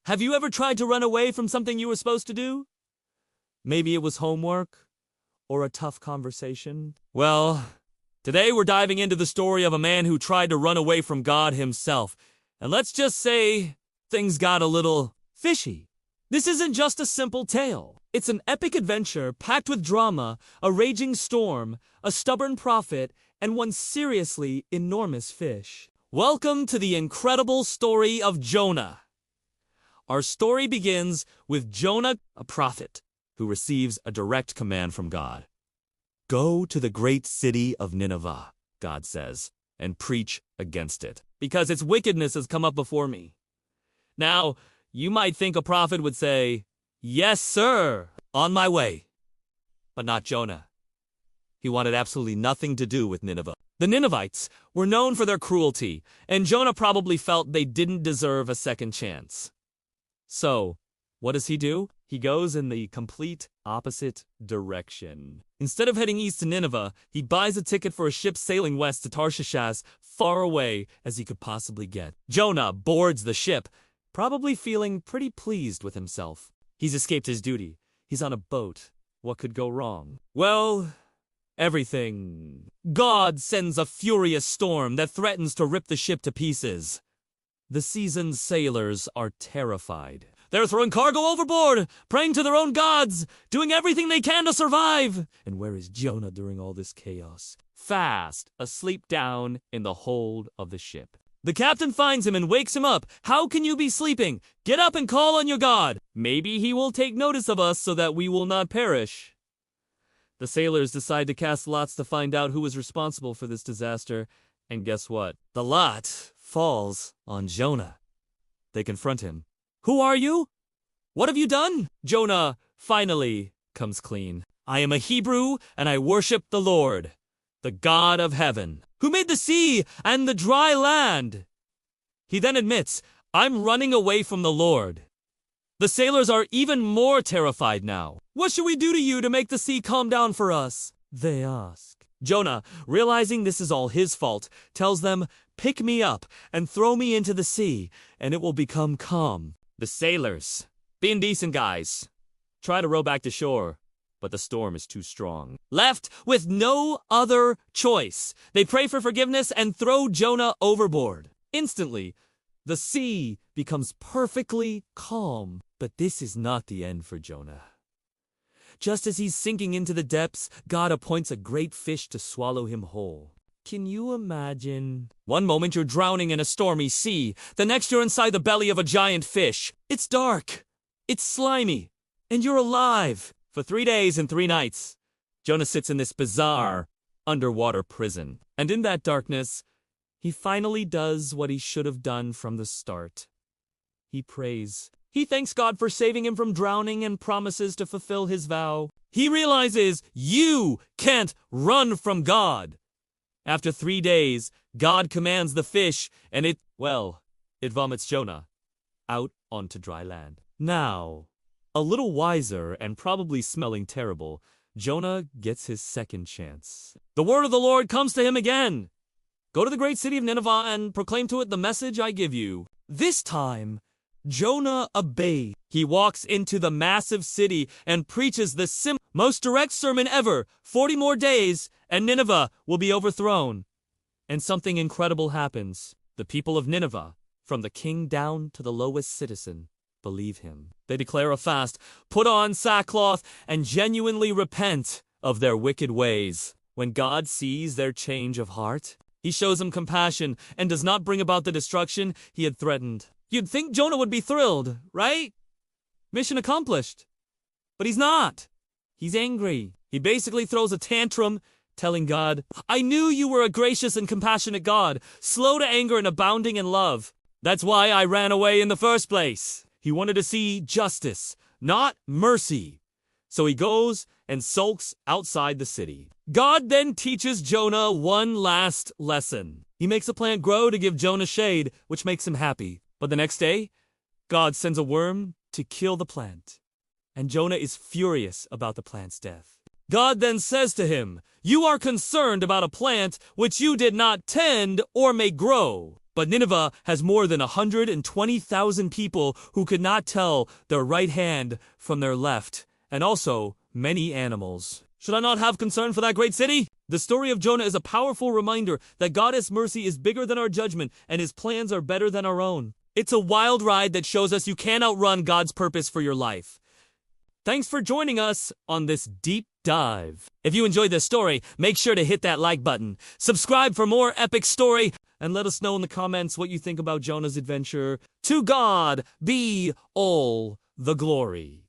Have you ever tried to run away from something you were supposed to do? Maybe it was homework or a tough conversation. Well, today we're diving into the story of a man who tried to run away from God himself. And let's just say things got a little fishy. This isn't just a simple tale. It's an epic adventure packed with drama, a raging storm, a stubborn prophet, and one seriously enormous fish. Welcome to the incredible story of Jonah. Our story begins with Jonah, a prophet, who receives a direct command from God. Go to the great city of Nineveh, God says, and preach against it, because its wickedness has come up before me. Now, you might think a prophet would say, "Yes, sir, on my way." But not Jonah. He wanted absolutely nothing to do with Nineveh. The Ninevites were known for their cruelty, and Jonah probably felt they didn't deserve a second chance. So, what does he do? He goes in the complete opposite direction. Instead of heading east to Nineveh, he buys a ticket for a ship sailing west to Tarshish, as far away as he could possibly get. Jonah boards the ship, probably feeling pretty pleased with himself. He's escaped his duty. He's on a boat. What could go wrong? Well, everything. God sends a furious storm that threatens to rip the ship to pieces. The seasoned sailors are terrified. They're throwing cargo overboard, praying to their own gods, doing everything they can to survive. And where is Jonah during all this chaos? Fast asleep down in the hold of the ship. The captain finds him and wakes him up. "How can you be sleeping? Get up and call on your God. Maybe he will take notice of us so that we will not perish." The sailors decide to cast lots to find out who was responsible for this disaster. And guess what? The lot falls on Jonah. They confront him. "Who are you? What have you done?" Jonah finally comes clean. "I am a Hebrew, and I worship the Lord, the God of heaven, who made the sea and the dry land." He then admits, "I'm running away from the Lord." The sailors are even more terrified now. "What should we do to you to make the sea calm down for us?" they ask. Jonah, realizing this is all his fault, tells them, "Pick me up and throw me into the sea, and it will become calm." The sailors, being decent guys, try to row back to shore, but the storm is too strong. Left with no other choice, they pray for forgiveness and throw Jonah overboard. Instantly, the sea becomes perfectly calm. But this is not the end for Jonah. Just as he's sinking into the depths, God appoints a great fish to swallow him whole. Can you imagine? One moment you're drowning in a stormy sea, the next you're inside the belly of a giant fish. It's dark, it's slimy, and you're alive. For 3 days and 3 nights, Jonah sits in this bizarre underwater prison. And in that darkness, he finally does what he should have done from the start. He prays. He thanks God for saving him from drowning and promises to fulfill his vow. He realizes you can't run from God. After 3 days, God commands the fish, and it vomits Jonah out onto dry land. Now, a little wiser and probably smelling terrible, Jonah gets his second chance. The word of the Lord comes to him again. "Go to the great city of Nineveh and proclaim to it the message I give you." This time, Jonah obeys. He walks into the massive city and preaches the most direct sermon ever. 40 more days, and Nineveh will be overthrown. And something incredible happens. The people of Nineveh, from the king down to the lowest citizen, believe him. They declare a fast, put on sackcloth, and genuinely repent of their wicked ways. When God sees their change of heart, he shows them compassion and does not bring about the destruction he had threatened. You'd think Jonah would be thrilled, right? Mission accomplished. But he's not. He's angry. He basically throws a tantrum, telling God, "I knew you were a gracious and compassionate God, slow to anger and abounding in love. That's why I ran away in the first place." He wanted to see justice, not mercy. So he goes and sulks outside the city. God then teaches Jonah one last lesson. He makes a plant grow to give Jonah shade, which makes him happy. But the next day, God sends a worm to kill the plant, and Jonah is furious about the plant's death. God then says to him, "You are concerned about a plant which you did not tend or make grow, But Nineveh has more than 120,000 people who could not tell their right hand from their left, and also many animals. Should I not have concern for that great city? The story of Jonah is a powerful reminder that God's mercy is bigger than our judgment, and his plans are better than our own. It's a wild ride that shows us you can't outrun God's purpose for your life. Thanks for joining us on this deep dive. If you enjoyed this story, make sure to hit that like button, subscribe for more epic story, and let us know in the comments what you think about Jonah's adventure. To God be all the glory.